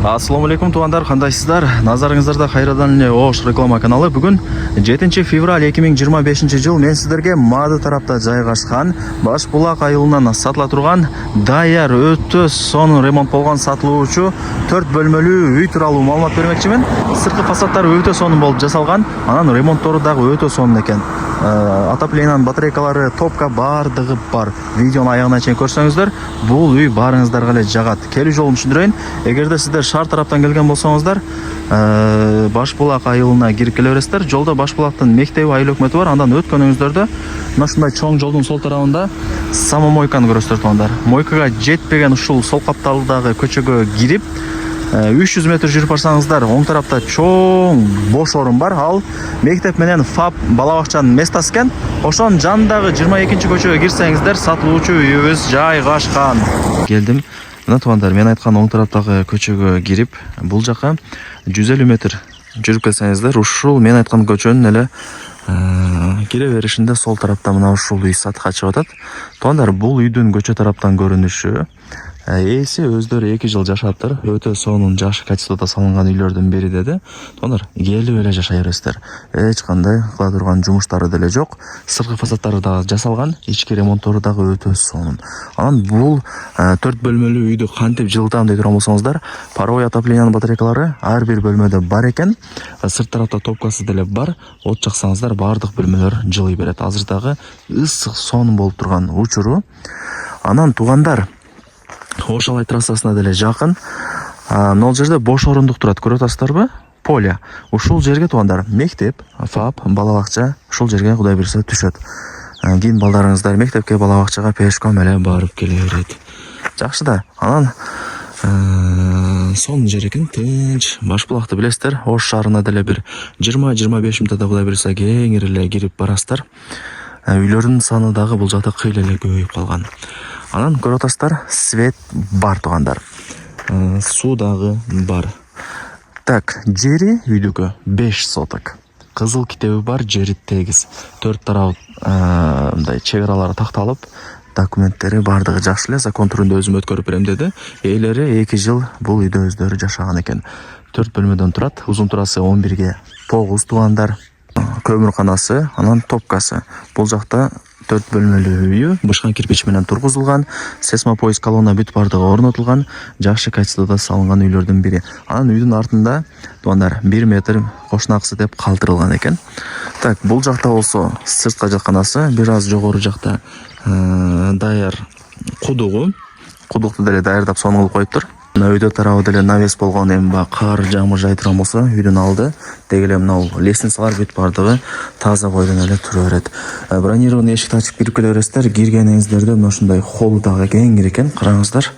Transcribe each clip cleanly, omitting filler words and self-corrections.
Ассаламу алейкум туугандар, кандайсыздар? Назарыңыздарда кайрадан эле Ош реклама каналы. Бүгүн 7 февраль 2025 жыл мен сиздерге Мады тарапта жайгашкан Баш Булак айылынан сатыла турган даяр өтө сонун ремонт болгон сатылуучу 4 бөлмөлүү үй тууралуу маалымат бермекчимин. Сырткы фасадтары өтө сонун болуп жасалган, анан ремонттору дагы өтө сонун экен. Отопленияның батарейкалары, топка бардыгы бар. Видеону аягына чейин көрсөңүздөр, бул үй барыңыздарга эле жагат. Келүү жолун түшүндүрөйүн. Эгерде сиздер шаар тараптан келген болсоңуздар, Баш Булак айылына кирип келе бересиздер. Жолдо Баш Булактын мектеби, айыл өкмөтү бар. Андан өткөнүңүздөрдө мына ушундай чоң жолдун сол тарабында самомойканы көрөсүздөр туугандар. Мойкага жетпеген ушул сол капталдагы көчөгө кирип 300 метр жүрүп барсаңыздар, оң тарапта чоң бош орун бар. Ал мектеп менен ФАП бала бакчанын местасы экен. Ошонун жанындагы 22 көчөгө кирсеңиздер, сатылуучу үйүбүз жайгашкан. Келдим. Мына туугандар, мен айткан оң тараптагы көчөгө кирип, бул жака 150 метр жүрүп келсеңиздер, ушул мен айткан көчөнүн эле кире беришинде сол тарапта мына ушул үй сатыкка чыгып атат. Туугандар, бул үйдүн көчө тараптан көрүнүшү ээси өздөрү 2 жыл жашаптыр. Өтө сонун жакшы качествода салынган үйлөрдүн бири деди. Туугандар, келип эле жашай бересиздер. Эч кандай кыла турган жумуштары деле жок. Сырткы фасадтары дагы жасалган, ички ремонттору дагы өтө сонун. Анан бул 4 бөлмөлүү үйдү кантип жылытам деп турган болсоңуздар, паровой отоплениянын батарейкалары ар бир бөлмөдө бар экен. Сырт тарапта топкасы деле бар. От жаксаңыздар, бардык бөлмөлөр жылый берет. Азыр дагы ысык сонун болуп турган учуру. Анан туугандар, Ошалай трассасына деле жакын. Нол жерде бош орундук турат, көрүп атасыздарбы? Поле. Ушул жерге туугандар, мектеп, ФАП, бала бакча ушул жерге Кудай берсе түшөт. Кийин балдарыңыздар мектепке, бала бакчага пешком эле барып келе берет. Жакшы да. Анан сонун жер экен, тынч. Баш Булакты билесиздер, Ош шаарына деле бир 20-25 мүнөттө Кудай берсе кеңири эле кирип барасыздар. Үйлөрдүн саны дагы бул жакта кыйла эле көбөйүп калган. Анан көрүп атасыздар, свет бар туугандар. Суу дагы бар. Так, жери үйдүкө 5 соток. Кызыл китеби бар, жери тегиз. 4 тарап мындай чек аралары такталып, документтери бардыгы жакшы эле. Закон түрүндө өзүм өткөрүп берем деди. Ээлери 2 жыл бул үйдө өздөрү жашаган экен. 4 бөлмөдөн турат. Узун турасы 11ге 9 туугандар. Көмүрканасы, анан топкасы. Бул жакта 4 бөлмөлүү үйү, бышкан кирпич менен тургузулган, сейсмопоиск колонна бүт бардыгы орнотулган, жакшы качествода салынган үйлөрдүн бири. Анан үйдүн артында туугандар 1 метр кошунакысы деп калтырылган экен. Так, бул жакта болсо сыртка жатканасы, бир аз жогору жакта даяр кудугу. Кудукту деле даярдап сонун кылып коюптур. Мына үйдө тарабы деле навес болгон, эми кар, жамыр жай турган болсо, үйдүн алды деги эле мына лестницалар бүт бардыгы таза бойдон эле тура берет. Бронированный эшикти ачып кирип келе бересиздер. Киргениңиздерде мына ушундай холл дагы кеңири экен, караңыздар.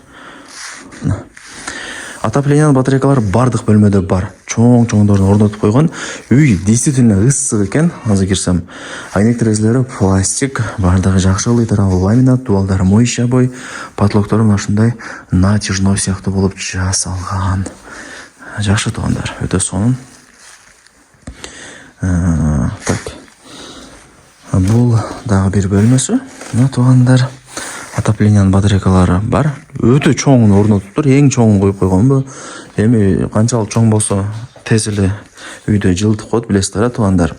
Отоплениянын батарейкалары бардык бөлмөдө бар. Чоң-чоңдорун орнотуп койгон. Үй действительно ысык экен. Азыр кирсем, айнек терезелери пластик, бардыгы жакшы ылдый, ламинат, дубалдары моющий обой, потолоктору мына ушундай натяжной сыяктуу болуп жасалган. Жакшы туугандар, өтө сонун. Так. Бул дагы бир бөлмөсү. Мына туугандар, отоплениянын батарейкалары бар. Өтө чоңун орнотуптур, эң чоңун коюп койгонбу. Эми канчалык чоң болсо тез эле үйдө жылытып коет, билесиздер туугандар.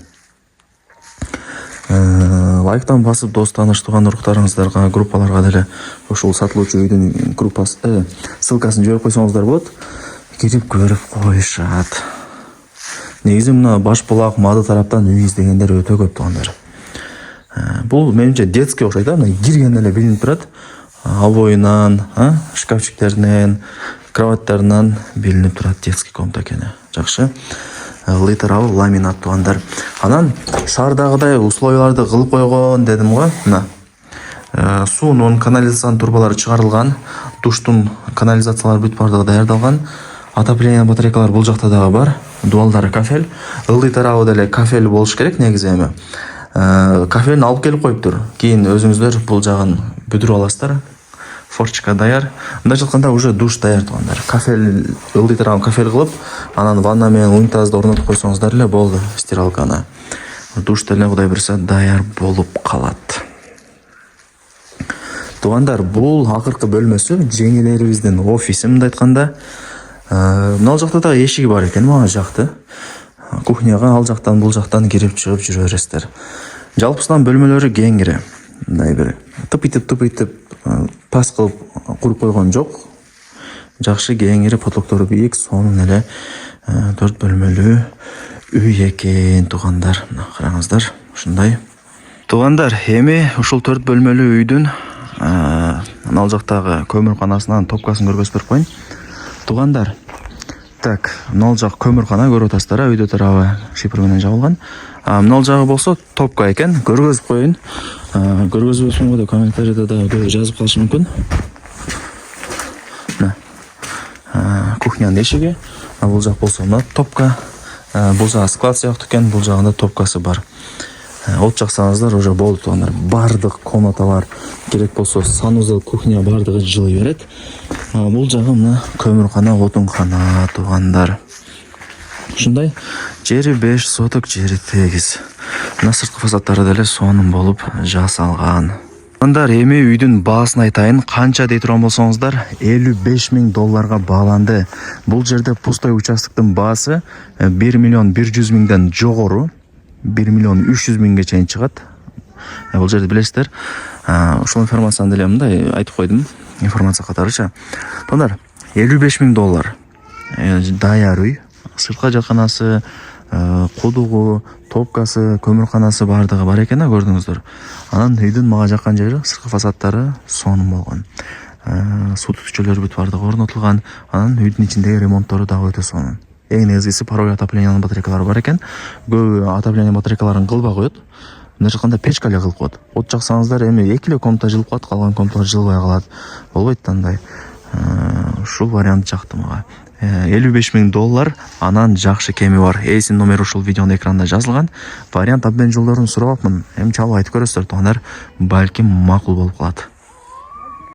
Лайктан басып, дос тааныш тууган уруктарыңыздарга, группаларга деле ушул сатылуучу үйдүн группасы, ссылкасын жиберип койсоңуздар болот. Кирип көрүп коюшат. Негизи мына Баш Булак Мады тараптан үй издегендер өтө көп туугандар. Бул менимче детский окшойт да, мына кирген эле билинип турат. Обоюнан, шкафчиктеринен, кроваттарынан билинип турат детский комната экени. Жакшы. Ылдый тарабы ламинат туугандар. Анан шаардагыдай условияларды кылып койгон дедим го. Мына суунун, канализациянын турбалары чыгарылган, душтун канализациялары бүт бардыгы даярдалган. Отоплениянын батарейкалары бул жакта дагы бар. Дубалдары кафель. Ылдый тарабы деле кафель болуш керек негизи эми. Кафелин алып келип коюптур. Кийин өзүңүздөр бул жагын бүдүрүп аласыздар. Форчика даяр. Мында жатканда уже душ даяр туугандар. Кафель, ылдый тарабын кафель кылып, анан ванна менен унитазды орнотуп койсоңуздар эле болду. Стиралканы. Душ деле Кудай берсе даяр болуп калат. Туугандар, бул акыркы бөлмөсү жеңелерибиздин офиси мындай айтканда. Мына жакта да эшиги бар экен, мага жакты. Кухняга ал жактан бул жактан кирип чыгып жүрө бересиздер. Жалпысынан бөлмөлөрү кеңири. Мындай бир тыпыйтып пас кылып куруп койгон жок. Жакшы кеңири, потолоктору бийик, сонун эле 4 бөлмөлүү үй экен, туугандар. Мына караңыздар, ушундай. Туугандар, эми ушул 4 бөлмөлүү үйдүн ал жактагы көмүрканасынан топкасын көргөзүп берип коеюн. Туугандар, так, мына жак көмүркана көрүп атасыздар, үйдө тарабы шипр менен жабылган. Мына жагы болсо топка экен, көргөзүп коеюн. Көргөзбөсүңбү деп комментарийде да көбү жазып калышы мүмкүн. Кухнянын эшиги, бул жак болсо мына топка, бул жагы склад сыяктуу экен, бул жагында топкасы бар. От жаксаңыздар уже болду, туугандар. Бардык комнаталар керек болсо санузел, кухня бардыгы жылый берет. Бул жагы мына көмүркана, отункана, туугандар. Ушундай жери 5 соток, жери 8. Мына сырткы фасадтары деле сонун болуп жасалган. Туугандар, эми үйдүн баасын айтайын. Канча дей турган болсоңуздар, $55,000 бааланды. Бул жерде пустой участоктун баасы 1,1 миллион жогору. 1,3 миллион чейин чыгат. Бул жерде билесиздер. Ушул информацияны деле мындай айтып койдум. Информация катарыча. Туугандар, $55,000. Даяр үй. Сыртка жатканасы, кудугу, топкасы, көмүрканасы бардыгы бар экен, көрдүңүздөр. Анан үйдүн мага жаккан жери сырткы фасадтары сонун болгон. Суу түтүкчөлөрү бүт бардыгы орнотулган. Анан үйдүн ичиндеги ремонттору дагы өтө сонун. Эң негизгиси паровой отоплениянын батарейкалары бар экен. Көбү отопление батарейкаларын кылбай коет. Мындай жакканда печка эле кылып коет. От жаксаңыздар эми 2 эле комната жылып калат, калган комнаталар жылбай калат. Болбойт андай. Ушул вариант жакты мага. $55,000, анан жакшы кеми бар. Эсин номери ушул видеонун экранында жазылган. Вариант обмен жолдорун сурабапмын. Эми чалып айтып көрөсүздөр, туугандар. Балким макул болуп калат.